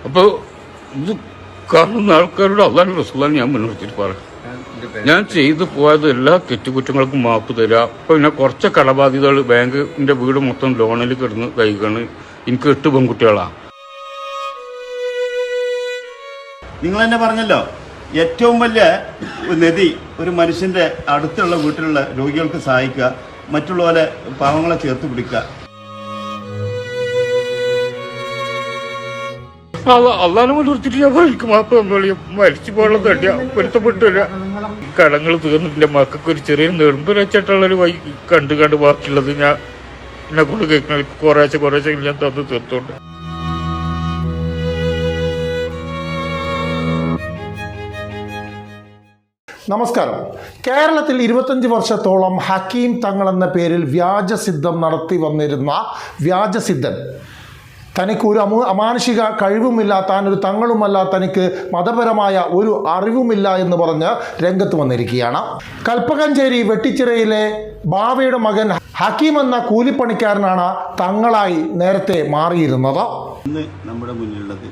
അപ്പോൾ ഇത് കാണുന്ന ആൾക്കാരോട് അള്ളാഹു റസൂലാണ് ഞാൻ മുൻനിർത്തിയിട്ട് പറയാം. ഞാൻ ചെയ്തു പോയത് എല്ലാ തെറ്റുകുറ്റങ്ങൾക്കും മാപ്പ് തരിക. അപ്പോൾ പിന്നെ കുറച്ച് കടബാധ്യതകൾ, ബാങ്കിൻ്റെ വീട് മൊത്തം ലോണിൽ കിടന്ന് കഴിക്കുകയാണ്. എനിക്ക് 8 പെൺകുട്ടികളാണ്. നിങ്ങൾ തന്നെ പറഞ്ഞല്ലോ, ഏറ്റവും വലിയ നിധി ഒരു മനുഷ്യന്റെ അടുത്തുള്ള വീട്ടിലുള്ള രോഗികൾക്ക് സഹായിക്കുക, മറ്റുള്ളവരെ പാവങ്ങളെ ചേർത്ത് പിടിക്കുക. അള്ളാഹനെ മുൻനിർത്തിയിട്ട് ഞാൻ എനിക്ക് മാപ്പ് തന്നോളി. മരിച്ചു പോകാനുള്ള തട്ടിയ പൊരുത്തപ്പെട്ടില്ല. കടങ്ങൾ തീർന്നിട്ടില്ല. മക്കൾക്ക് ഒരു ചെറിയ നെടുമ്പ് വെച്ചിട്ടുള്ളൊരു വഴി കണ്ട് ബാക്കിയുള്ളത് ഞാൻ എന്നെ കൊണ്ട് കേൾക്കുന്ന കുറേശ്ശെ ഞാൻ തന്നു തീർത്തോണ്ട്. നമസ്കാരം. കേരളത്തിൽ 25 വർഷത്തോളം ഹക്കീം തങ്ങൾ എന്ന പേരിൽ വ്യാജസിദ്ധം നടത്തി വന്നിരുന്ന വ്യാജസിദ്ധൻ തനിക്കൊരു അമാനുഷിക കഴിവുമില്ല, താനൊരു തങ്ങളുമല്ല, തനിക്ക് മതപരമായ ഒരു അറിവുമില്ല എന്ന് പറഞ്ഞ് രംഗത്ത് വന്നിരിക്കുകയാണ്. കൽപ്പകഞ്ചേരി വെട്ടിച്ചിറയിലെ ബാവയുടെ മകൻ ഹക്കീം എന്ന കൂലിപ്പണിക്കാരനാണ് തങ്ങളായി നേരത്തെ മാറിയിരുന്നത്. ഇന്ന് നമ്മുടെ മുന്നിലുള്ളത്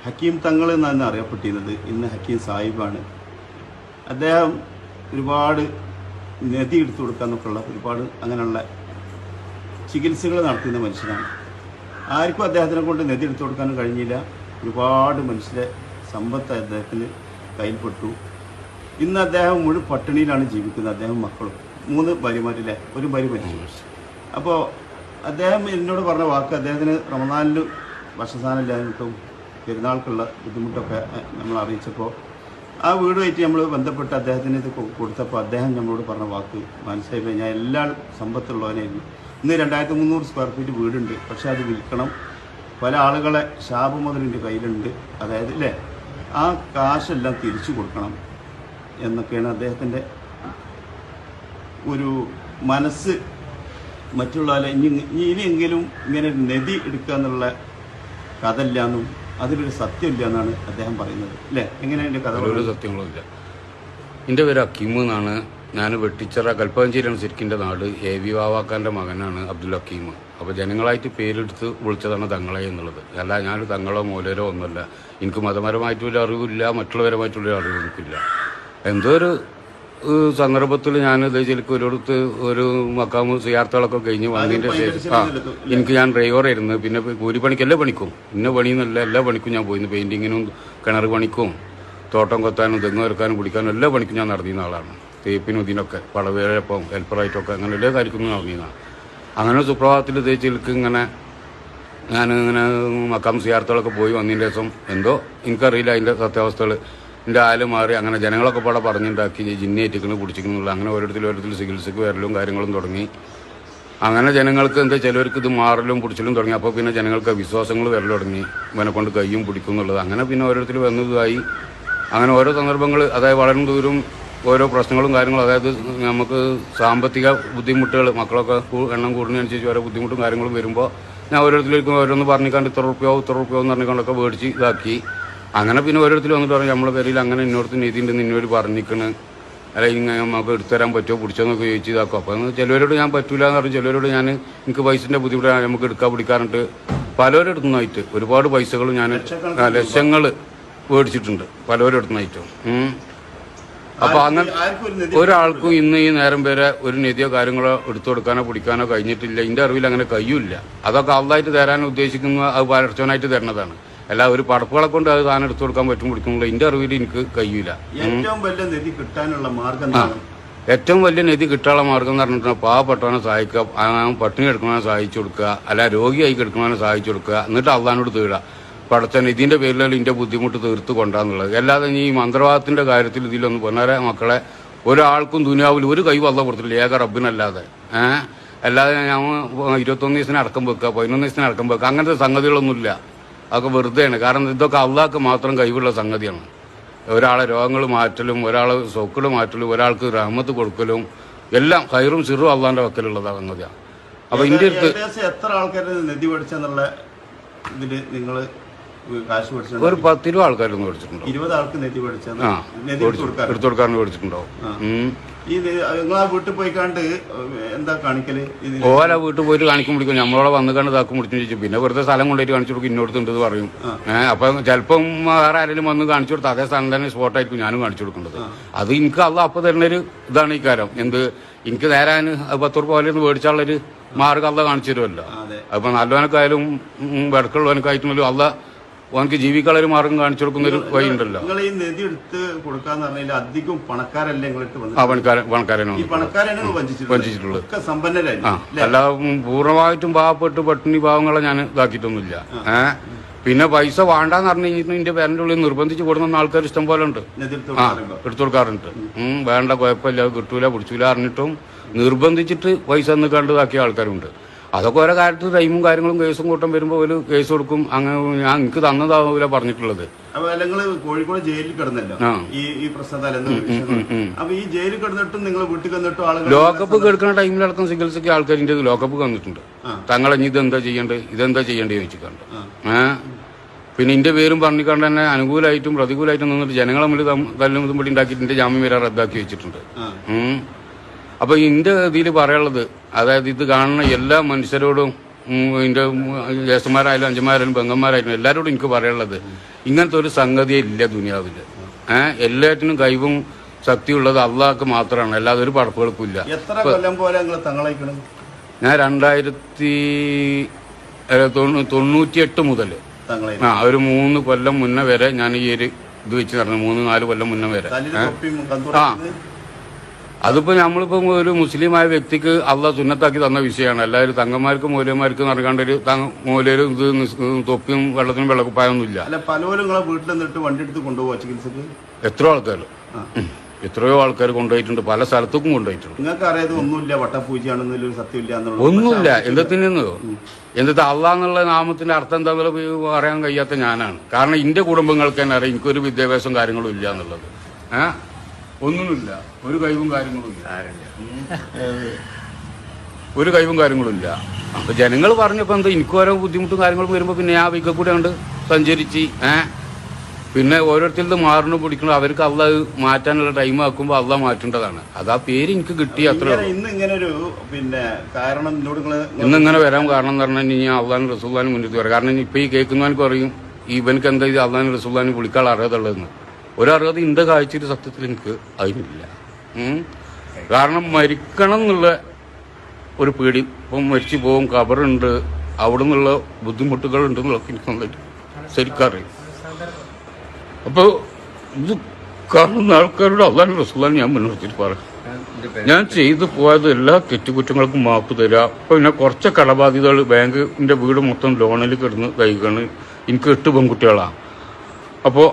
ഹക്കീം തങ്ങൾ എന്നാണ് അറിയപ്പെട്ടിരുന്നത്. ഇന്ന് ഹക്കീം സാഹിബാണ്. അദ്ദേഹം ഒരുപാട് നിധി എടുത്തു കൊടുക്കാനൊക്കെയുള്ള ഒരുപാട് അങ്ങനെയുള്ള ചികിത്സകൾ നടത്തുന്ന മനുഷ്യനാണ്. ആർക്കും അദ്ദേഹത്തിനെ കൊണ്ട് നിധി എടുത്തു കൊടുക്കാനും കഴിഞ്ഞില്ല. ഒരുപാട് മനുഷ്യരെ സമ്പത്ത് അദ്ദേഹത്തിന് കയ്യിൽപ്പെട്ടു. ഇന്ന് അദ്ദേഹം മുഴുവൻ പട്ടിണിയിലാണ് ജീവിക്കുന്നത്. അദ്ദേഹം മക്കളും 3 ഭാര്യമാരില്ലേ, ഒരു ഭാര്യ മരിച്ചു. അപ്പോൾ അദ്ദേഹം എന്നോട് പറഞ്ഞ വാക്ക്, അദ്ദേഹത്തിന് റമദാനിൽ ഭക്ഷണസാധനം ഇല്ലാഞ്ഞിട്ടും പെരുന്നാൾക്കുള്ള ബുദ്ധിമുട്ടൊക്കെ നമ്മൾ അറിയിച്ചപ്പോൾ ആ വീടുമായിട്ട് നമ്മൾ ബന്ധപ്പെട്ട് അദ്ദേഹത്തിന് ഇത് കൊടുത്തപ്പോൾ അദ്ദേഹം നമ്മളോട് പറഞ്ഞ വാക്ക് മനസ്സിലായി. ഞാൻ എല്ലാ സമ്പത്തുള്ളവനായിരുന്നു. ഇന്ന് 2300 സ്ക്വയർ ഫീറ്റ് വീടുണ്ട്, പക്ഷെ അത് വിൽക്കണം. പല ആളുകളെ ശാപം മുതൽ എൻ്റെ കയ്യിലുണ്ട്. അതായത് അല്ലേ, ആ കാശെല്ലാം തിരിച്ചു കൊടുക്കണം എന്നൊക്കെയാണ് അദ്ദേഹത്തിൻ്റെ ഒരു മനസ്സ്. മറ്റുള്ളവരെ ഇനിയെങ്കിലും ഇങ്ങനെ നിധി എടുക്കുക എന്നുള്ള കഥ ഇല്ലാന്നും അതിലൊരു സത്യമില്ല എന്നാണ് അദ്ദേഹം പറയുന്നത്. അല്ലേ, എങ്ങനെയാണ് എൻ്റെ കഥ? ഒരു സത്യങ്ങളുമില്ല. എൻ്റെ പേര് ഹക്കീം എന്നാണ്. ഞാൻ വെട്ടിച്ചിറ കൽപ്പകഞ്ചേരിയാണ് ശരിക്കും എൻ്റെ നാട്. AV വാവാക്കാൻ്റെ മകനാണ് അബ്ദുൽ ഹക്കീം. അപ്പോൾ ജനങ്ങളായിട്ട് പേരെടുത്ത് വിളിച്ചതാണ് തങ്ങളെ എന്നുള്ളത്. അല്ല, ഞാനൊരു തങ്ങളോ മൂലരോ ഒന്നുമല്ല. എനിക്ക് മതപരമായിട്ടുള്ള അറിവില്ല, മറ്റുള്ളവരുമായിട്ടുള്ള അറിവ് എനിക്കില്ല. എന്തോ ഒരു സന്ദർഭത്തിൽ ഞാൻ ശരിക്കും ഒരിടത്ത് ഒരു മക്കാമ് സിയാർത്തുകളൊക്കെ കഴിഞ്ഞ് വന്നതിൻ്റെ ശേഷം ഞാൻ ഡ്രൈവറായിരുന്നു. പിന്നെ കൂലിപ്പണിക്ക് എല്ലാ പണിക്കും, ഇന്ന പണിയെന്നല്ല എല്ലാ പണിക്കും ഞാൻ പോയിരുന്നു. പെയിൻറ്റിങ്ങിനും കിണർ പണിക്കും തോട്ടം കൊത്താനും തെങ്ങ് വരക്കാനും പിടിക്കാനും എല്ലാ പണിക്കും ഞാൻ നടന്നിരുന്ന ആളാണ്. തേപ്പിനും ഇതിനൊക്കെ പടവേഴപ്പം ഹെൽപ്പറായിട്ടൊക്കെ അങ്ങനെ എല്ലാ കാര്യത്തിനും നടന്നിരുന്നതാണ്. അങ്ങനെ സുപ്രഭാതത്തിൽ തേച്ചിലേക്ക് ഞാനിങ്ങനെ മക്കാം സിയാർത്തുകളൊക്കെ പോയി വന്നതിൻ്റെ ശേഷം എന്തോ എനിക്കറിയില്ല അതിൻ്റെ സത്യാവസ്ഥകൾ. എൻ്റെ ആല് മാറി അങ്ങനെ ജനങ്ങളൊക്കെ പാടെ പറഞ്ഞുണ്ടാക്കി ജിന്നേറ്റിക്കണം കുടിച്ചിരിക്കുന്നുള്ള അങ്ങനെ ഓരോരുത്തർ ചികിത്സയ്ക്ക് വരലും കാര്യങ്ങളും തുടങ്ങി. അങ്ങനെ ജനങ്ങൾക്ക് എന്താ ചിലവർക്ക് ഇത് മാറലും പിടിച്ചലും തുടങ്ങി. അപ്പോൾ പിന്നെ ജനങ്ങൾക്ക് വിശ്വാസങ്ങൾ വരൽ തുടങ്ങി, ഇവനെ കൊണ്ട് കയ്യും പിടിക്കും എന്നുള്ളത്. അങ്ങനെ പിന്നെ ഓരോരുത്തർ വന്നതായി. അങ്ങനെ ഓരോ സന്ദർഭങ്ങൾ, അതായത് വളരെ ദൂരം ഓരോ പ്രശ്നങ്ങളും കാര്യങ്ങളും, അതായത് നമുക്ക് സാമ്പത്തിക ബുദ്ധിമുട്ടുകൾ, മക്കളൊക്കെ എണ്ണം കൂടുന്നതനുസരിച്ച് ഓരോ ബുദ്ധിമുട്ടും കാര്യങ്ങളും വരുമ്പോൾ ഞാൻ ഓരോരുത്തർക്കും ഓരോന്ന് പറഞ്ഞിക്കാണ്ട് ഇത്ര റുപ്യോ എന്ന് പറഞ്ഞിക്കൊണ്ടൊക്കെ മേടിച്ച് ഇതാക്കി. അങ്ങനെ പിന്നെ ഓരോരുത്തർ വന്നിട്ട് പറഞ്ഞു നമ്മളെ പേരിൽ അങ്ങനെ ഇന്നോടത്ത് നീതി ഉണ്ടെന്ന് ഇന്നോട് പറഞ്ഞിരിക്കണ്, അല്ല ഇങ്ങനെ നമുക്ക് എടുത്തുതരാൻ പറ്റുമോ പിടിച്ചോന്നൊക്കെ ചോദിച്ച് ഇതാക്കും. അപ്പം ചിലവരോട് ഞാൻ പറ്റൂല എന്ന് പറഞ്ഞു, ചിലവരോട് ഞാൻ എനിക്ക് പൈസൻ്റെ ബുദ്ധിമുട്ടാണ് നമുക്ക് എടുക്കാൻ പിടിക്കാറുണ്ട്. പലവരും എടുത്തുനിന്നായിട്ട് ഒരുപാട് പൈസകൾ ഞാൻ ലക്ഷങ്ങൾ മേടിച്ചിട്ടുണ്ട് പലവരും എടുത്തുനിന്നായിട്ടും. അപ്പോൾ അങ്ങനെ ഒരാൾക്കും ഇന്ന് ഈ നേരം വരെ ഒരു നിധിയോ കാര്യങ്ങളോ എടുത്തു കൊടുക്കാനോ പിടിക്കാനോ കഴിഞ്ഞിട്ടില്ല. എൻ്റെ അറിവിൽ അങ്ങനെ കഴിയില്ല. അതൊക്കെ അള്ളായിട്ട് തരാൻ ഉദ്ദേശിക്കുന്ന അത് പരച്ചോനായിട്ട് തരുന്നതാണ്. അല്ല ഒരു പടപ്പുകളെ കൊണ്ട് അത് താൻ എടുത്തു കൊടുക്കാൻ പറ്റും പിടിക്കുമ്പോൾ എൻ്റെ അറിവിൽ എനിക്ക് കഴിയില്ല. ഏറ്റവും വലിയ നിധി കിട്ടാനുള്ള മാർഗം എന്ന് പറഞ്ഞിട്ടുണ്ടെങ്കിൽ പാവപ്പെട്ടവനെ സഹായിക്കുക, പട്ടിണി എടുക്കണവനെ സഹായിച്ചു കൊടുക്കുക, അല്ല രോഗിയായി കിടക്കണവനെ സഹായിച്ചു കൊടുക്കുക, എന്നിട്ട് അള്ളാനോട് തീടുക പടച്ചൻ ഇതിൻ്റെ പേരിലും ഇതിൻ്റെ ബുദ്ധിമുട്ട് തീർത്ത് കൊണ്ടാന്നുള്ളത്. അല്ലാതെ ഈ മന്ത്രവാദത്തിൻ്റെ കാര്യത്തിൽ ഇതിലൊന്നും പൊന്നാരെ മക്കളെ ഒരാൾക്കും ദുനിയാവിൽ ഒരു കൈ വല്ല കൊടുത്തില്ല, ഏക റബ്ബിനല്ലാതെ. അല്ലാതെ ഞാൻ 21 ദിവസത്തിന് അടക്കം വെക്കുക, 11 ദിവസത്തിന് അടക്കം വെക്കുക, അങ്ങനത്തെ സംഗതികളൊന്നുമില്ല. അതൊക്കെ വെറുതെയാണ്. കാരണം ഇതൊക്കെ അള്ളാഹ്ക്ക് മാത്രം കഴിവുള്ള സംഗതിയാണ്. ഒരാളെ രോഗങ്ങൾ മാറ്റലും, ഒരാളെ സൊക്കുകൾ മാറ്റലും, ഒരാൾക്ക് റഹ്മത്ത് കൊടുക്കലും എല്ലാം ഹൈറും സിറും അള്ളാന്റെ വക്കലുള്ളതാ സംഗതിയാണ്. അപ്പൊ ഇന്ത്യ എത്ര ആൾക്കാർ നിധി പഠിച്ചെന്നുള്ള ഇതില് നിങ്ങൾ ഒരു 10-20 ആൾക്കാരൊന്നും മേടിച്ചിട്ടുണ്ടോ? 20 ആൾക്ക് നിധി പഠിച്ച എടുത്തു കൊടുക്കാറുണ്ട് മേടിച്ചിട്ടുണ്ടാവും. ഈ നിങ്ങളാ വീട്ടിൽ പോയിക്കാണ്ട് എന്താ കാണിക്കല്? ഓല വീട്ടിൽ പോയിട്ട് കാണിക്കും പിടിക്കും, നമ്മളോടെ വന്ന് കണ്ട് ഇതാക്കും പിടിച്ചു ചോദിച്ചു. പിന്നെ വെറുതെ സ്ഥലം കൊണ്ടുപോയിട്ട് കാണിച്ചു കൊടുക്കും, ഇന്നോടത്തുണ്ടെന്ന് പറയും. അപ്പൊ ചിലപ്പം വേറെ ആരെങ്കിലും വന്ന് കാണിച്ചു കൊടുത്താൽ അതേ സ്ഥലം തന്നെ സ്പോട്ടായിരിക്കും ഞാനും കാണിച്ചു കൊടുക്കേണ്ടത്. അത് എനിക്ക് അല്ല അപ്പൊ തരുന്നൊരു ഇതാണ് ഈ കാര്യം. എന്ത് എനിക്ക് നേരാൻ 10 രൂപ പോലെ മേടിച്ചാളൊരു മാർഗം അല്ല കാണിച്ചു തരുമല്ലോ. അപ്പൊ നല്ലവനക്കായാലും വെടക്കുള്ളവനക്കായിട്ടും അല്ല ഓനക്ക് ജീവിക്കാളൊരു മാർഗം കാണിച്ചു കൊടുക്കുന്ന ഒരു വഴി ഉണ്ടല്ലോ. നിങ്ങൾ ഈ നിധി എടുത്ത് കൊടുക്കാന്ന് പറഞ്ഞാൽ അധികം പണക്കാരല്ലേ വഞ്ചിച്ചിട്ടുള്ളത്. സമ്പന്നരായി അല്ല പൂർണ്ണമായിട്ടും പാവപ്പെട്ട് പട്ടിണി പാവങ്ങളെ ഞാൻ ഇതാക്കിയിട്ടൊന്നുമില്ല. പിന്നെ പൈസ വേണ്ടാന്ന് പറഞ്ഞു കഴിഞ്ഞിട്ട് എന്റെ പേരന്റെ ഉള്ളിൽ നിർബന്ധിച്ച് കൊടുക്കുന്ന ആൾക്കാർ ഇഷ്ടം പോലെ ഉണ്ട്. എടുത്തു കൊടുക്കാറുണ്ട്. വേണ്ട കുഴപ്പമില്ല കിട്ടൂല പിടിച്ചൂല അറിഞ്ഞിട്ടും നിർബന്ധിച്ചിട്ട് പൈസ ഒന്ന് കണ്ടതാക്കിയ ആൾക്കാരുണ്ട്. അതൊക്കെ ഓരോ കാര്യത്തിൽ ടൈമും കാര്യങ്ങളും കേസും കൂട്ടം വരുമ്പോൾ ഒരു കേസ് കൊടുക്കും. അങ്ങനെ ഞാൻ എനിക്ക് തന്നതാവൂല പറഞ്ഞിട്ടുള്ളത്. കോഴിക്കോട് ജയിലിൽ കിടന്നല്ലോ ഈ പ്രശ്നത്താൽ. അപ്പൊ ഈ ജയിലിൽ കിടന്നിട്ടും നിങ്ങൾ വീട്ടിൽ വന്നിട്ടും ആളുകൾ ലോക്കപ്പ് കിടക്കുന്ന ടൈമിലടക്കം ചികിത്സയ്ക്ക് ആൾക്കാരിന്റെ ലോക്കപ്പ് വന്നിട്ടുണ്ട്. തങ്ങളെ ഇതെന്താ ചെയ്യേണ്ടത് ഇതെന്താ ചെയ്യേണ്ടത് ചോദിച്ചിട്ടുണ്ട്. പിന്നെ എന്റെ പേരും പറഞ്ഞിക്കൊണ്ട് തന്നെ അനുകൂലമായിട്ടും പ്രതികൂലമായിട്ടും നിന്നിട്ട് ജനങ്ങളെ മുന്നിൽ തല്ലും ഇതും പിടി ഉണ്ടാക്കിയിട്ട് എന്റെ ജാമ്യം വരെ റദ്ദാക്കി വെച്ചിട്ടുണ്ട്. അപ്പൊ എന്റെ ഇതിൽ പറയാനുള്ളത്, അതായത് ഇത് കാണുന്ന എല്ലാ മനുഷ്യരോടും എന്റെ ജ്യേഷ്ഠന്മാരായാലും അഞ്ചന്മാരായാലും പെങ്ങന്മാരായാലും എല്ലാവരോടും എനിക്ക് പറയാനുള്ളത്, ഇങ്ങനത്തെ ഒരു സംഗതിയെ ഇല്ല ദുനിയാവില്. എല്ലാറ്റിനും കഴിവും ശക്തിയുള്ളത് അള്ളാഹ്ക്ക് മാത്രമാണ്, അല്ലാതെ ഒരു പടപ്പുകൾക്കും ഇല്ല. ഞാൻ 1998 മുതൽ ഒരു 3 കൊല്ലം മുന്നേ വരെ ഞാൻ ഈ ഒരു ഇത് വെച്ച് നടന്നു. 3-4 കൊല്ലം മുന്നേ വരെ. അതിപ്പോ നമ്മളിപ്പോ ഒരു മുസ്ലിമായ വ്യക്തിക്ക് അള്ളാഹ് സുന്നത്താക്കി തന്ന വിഷയമാണ്. എല്ലാവരും തങ്ങന്മാർക്കും മൂല്യന്മാർക്കും നടക്കാണ്ടൊരു മൂലരും ഇത് തൊപ്പിയും വെള്ളത്തിനും വെള്ളക്കുപ്പായൊന്നുമില്ല. എത്രയോ ആൾക്കാർ കൊണ്ടുപോയിട്ടുണ്ട്, പല സ്ഥലത്തേക്കും കൊണ്ടുപോയിട്ടുണ്ട്. ഒന്നുമില്ല. എന്തിനെന്നോ എന്നിട്ട് അള്ളാന്നുള്ള നാമത്തിന്റെ അർത്ഥം എന്താണെന്നുള്ളത് പറയാൻ കഴിയാത്ത ഞാനാണ്. കാരണം എന്റെ കുടുംബങ്ങൾക്ക് തന്നെ അറിയാം എനിക്കൊരു വിദ്യാഭ്യാസം കാര്യങ്ങളും ഇല്ല എന്നുള്ളത്. ഒന്നുമില്ല, ഒരു കഴിവും കാര്യങ്ങളും ഇല്ല. ഒരു കഴിവും കാര്യങ്ങളും ഇല്ല. അപ്പൊ ജനങ്ങൾ പറഞ്ഞപ്പോ എന്താ എനിക്ക് ഓരോ ബുദ്ധിമുട്ടും കാര്യങ്ങളും വരുമ്പോ പിന്നെ ആ വീക്കെ കൂടെ കൊണ്ട് സഞ്ചരിച്ച് പിന്നെ ഓരോരുത്തരുടെ മാറണു പിടിക്കണോ അവർക്ക് അള്ളാഹ് മാറ്റാനുള്ള ടൈം ആക്കുമ്പോ അള്ളാഹ് മാറ്റേണ്ടതാണ്. അത് ആ പേര് എനിക്ക് കിട്ടി അത്ര. ഇന്നിങ്ങനെ വരാൻ കാരണം എന്ന് പറഞ്ഞാൽ ഇനി അള്ളാഹും റസൂലുള്ളാഹിനും മുന്നിട്ട് വരാം. കാരണം ഇപ്പൊ ഈ കേൾക്കുന്നവനക്ക് പറയും ഇവനക്ക് എന്താ ഇത് അള്ളാഹും റസൂലുള്ളാഹിനും വിളിക്കാൻ അറിയാതുള്ളതെന്ന്. ഒരറിയാതെ ഇന്റെ കാഴ്ചയുടെ സത്യത്തിൽ എനിക്ക് അതിനില്ല. കാരണം മരിക്കണം എന്നുള്ള ഒരു പേടി. ഇപ്പം മരിച്ചു പോകും, ഖബറുണ്ട്, അവിടെ നിന്നുള്ള ബുദ്ധിമുട്ടുകൾ ഉണ്ടെന്നുള്ളതൊക്കെ എനിക്ക് ശരിക്കറിയും. അപ്പോൾ ഇത് കാണുന്ന ആൾക്കാരോട് അള്ളാഹു റസൂലുള്ളാഹി ഞാൻ മുൻനിർത്തിയിട്ട് പറയാം, ഞാൻ ചെയ്തു പോയത് എല്ലാ തെറ്റുകുറ്റങ്ങൾക്കും മാപ്പ് തരാം. അപ്പോൾ പിന്നെ കുറച്ച് കടബാധ്യതകൾ ബാങ്കിന്റെ വീട് മൊത്തം ലോണിൽ കിടന്ന് കഴിക്കാണ്. എനിക്ക് 8 പെൺകുട്ടികളാണ്. അപ്പോൾ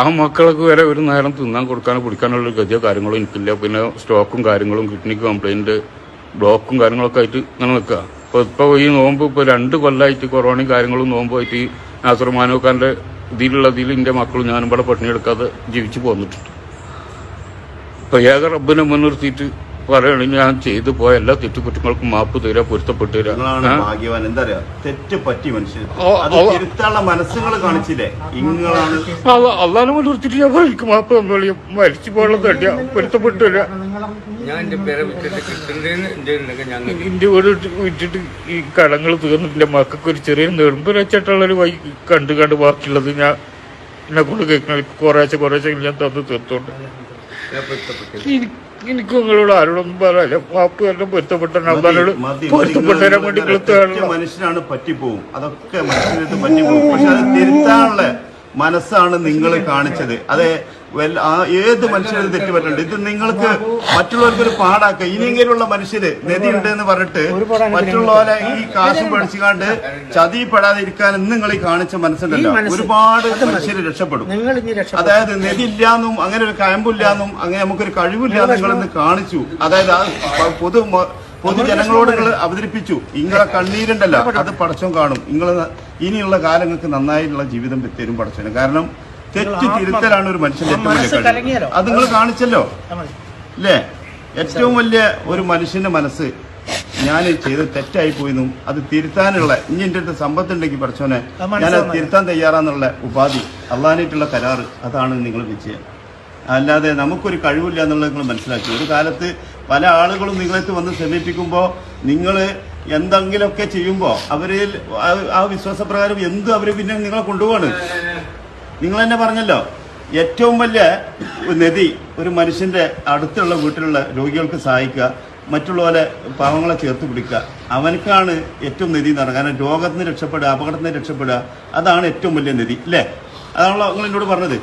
ആ മക്കൾക്ക് വരെ ഒരു നേരം തിന്നാൻ കൊടുക്കാനോ പിടിക്കാനുള്ള ഗതിയോ കാര്യങ്ങളോ എനിക്കില്ല. പിന്നെ സ്റ്റോക്കും കാര്യങ്ങളും കിഡ്നിക്ക് കംപ്ലൈന്റ് ബ്ലോക്കും കാര്യങ്ങളൊക്കെ ആയിട്ട് ഇങ്ങനെ നിൽക്കുക. ഇപ്പോൾ ഈ നോമ്പ് ഇപ്പോൾ 2 കൊല്ലമായിട്ട് കൊറോണയും കാര്യങ്ങളും നോമ്പുമായിട്ട് ഈ നാസർ മാനൂഖാന്റെ ഇതിൽ എൻ്റെ മക്കളും ഞാനും ഇവിടെ പട്ടിണിയെടുക്കാതെ ജീവിച്ചു പോന്നിട്ടുണ്ട്. ഇപ്പൊ ഏക റബ്ബിനെ മുൻനിർത്തിയിട്ട് പറയുകയാണെങ്കിൽ ഞാൻ ചെയ്തു പോയ എല്ലാ തെറ്റുകുറ്റങ്ങൾക്കും മാപ്പ് തരാ, പൊരുത്തപ്പെട്ടു തരാ. ഭാഗ്യവാൻ. എന്താ പറയാ, തെറ്റ് പറ്റി മനുഷ്യൻ മനസ്സുകൾ കാണിച്ചില്ലേ. അള്ളാനെ മുൻനിർത്തിയിട്ട് ഞാൻ എനിക്ക് മാപ്പ് തന്നോളി, മരിച്ചു പോയുള്ള തട്ടിയ പൊരുത്തപ്പെട്ടു തരാ. എന്റെ വീട് വിറ്റിട്ട് ഈ കടങ്ങൾ തീർന്നിട്ട് മക്കൾക്ക് ഒരു ചെറിയ നെടുമ്പ് വെച്ചിട്ടുള്ളൊരു വഴി കണ്ട് ബാക്കിയുള്ളത് ഞാൻ എന്നെ കൊണ്ട് കേൾക്കുന്ന കുറേശ്ശെ ഞാൻ തന്നു തീർത്തോണ്ട്. എനിക്ക് നിങ്ങളോട് ആരോടൊന്നും പറയാനില്ല. വാപ്പ് എല്ലാം പൊരുത്തപ്പെട്ട പൊരുത്തപ്പെട്ടതിനെ വേണ്ടി മനുഷ്യനാണ് പറ്റിപ്പോവും. അതൊക്കെ മനുഷ്യനടുത്ത് പറ്റിപ്പോവും. പക്ഷെ അത് തിരുത്താനുള്ള മനസ്സാണ് നിങ്ങൾ കാണിച്ചത്. അതെ, ഏത് മനുഷ്യരും തെറ്റുപറ്റുന്നുണ്ട്. ഇത് നിങ്ങൾക്ക് മറ്റുള്ളവർക്കൊരു പാടാക്കുക. ഇനിയെങ്കിലുള്ള മനുഷ്യര് നദിയുണ്ട് എന്ന് പറഞ്ഞിട്ട് മറ്റുള്ളവരെ ഈ കാശ് പഠിച്ചുകൊണ്ട് ചതിപ്പെടാതെ ഇരിക്കാൻ നിങ്ങൾ ഈ കാണിച്ച മനസ്സുണ്ടല്ലോ, ഒരുപാട് മനുഷ്യര് രക്ഷപ്പെടും. അതായത് നദി ഇല്ലാന്നും അങ്ങനെ ഒരു കയമ്പില്ലാന്നും അങ്ങനെ നമുക്കൊരു കഴിവില്ലാന്നും നിങ്ങളിന്ന് കാണിച്ചു. അതായത് പൊതുജനങ്ങളോട് നിങ്ങൾ അവതരിപ്പിച്ചു. നിങ്ങളെ കണ്ണീരുണ്ടല്ലോ, അത് പടച്ചോൻ കാണും. നിങ്ങൾ ഇനിയുള്ള കാലങ്ങൾക്ക് നന്നായിട്ടുള്ള ജീവിതം തരും പടച്ചോന്. കാരണം തെറ്റ് തിരുത്തലാണ് ഒരു മനുഷ്യന്റെ ഏറ്റവും വലിയ കഴിവ്. അത് നിങ്ങൾ കാണിച്ചല്ലോ അല്ലേ. ഏറ്റവും വലിയ ഒരു മനുഷ്യന്റെ മനസ്സ് ഞാൻ ചെയ്ത് തെറ്റായി പോയെന്നും അത് തിരുത്താനുള്ള ഇനി എൻ്റെ അടുത്ത് സമ്പത്തുണ്ടെങ്കിൽ പഠിച്ചോനെ ഞാനത് തിരുത്താൻ തയ്യാറാന്നുള്ള ഉപാധി അള്ളാനായിട്ടുള്ള കരാറ്, അതാണ് നിങ്ങൾ വിജയം. അല്ലാതെ നമുക്കൊരു കഴിവില്ല എന്നുള്ളത് നിങ്ങൾ മനസ്സിലാക്കി. ഒരു കാലത്ത് പല ആളുകളും നിങ്ങളെത്ത് വന്ന് സമീപിക്കുമ്പോൾ നിങ്ങൾ എന്തെങ്കിലുമൊക്കെ ചെയ്യുമ്പോൾ അവരിൽ ആ വിശ്വാസപ്രകാരം എന്തും അവർ പിന്നെ നിങ്ങളെ കൊണ്ടുപോവാണ്. നിങ്ങൾ തന്നെ പറഞ്ഞല്ലോ, ഏറ്റവും വലിയ നിധി ഒരു മനുഷ്യൻ്റെ അടുത്തുള്ള വീട്ടിലുള്ള രോഗികൾക്ക് സഹായിക്കുക, മറ്റുള്ളവരെ പാവങ്ങളെ ചേർത്ത് പിടിക്കുക, അവനക്കാണ് ഏറ്റവും നിധി എന്ന് പറയുന്നത്. കാരണം രോഗത്തിന് രക്ഷപ്പെടുക, അപകടത്തിന് രക്ഷപ്പെടുക, അതാണ് ഏറ്റവും വലിയ നിധി അല്ലേ? അതാണല്ലോ നിങ്ങൾ എന്നോട് പറഞ്ഞത്.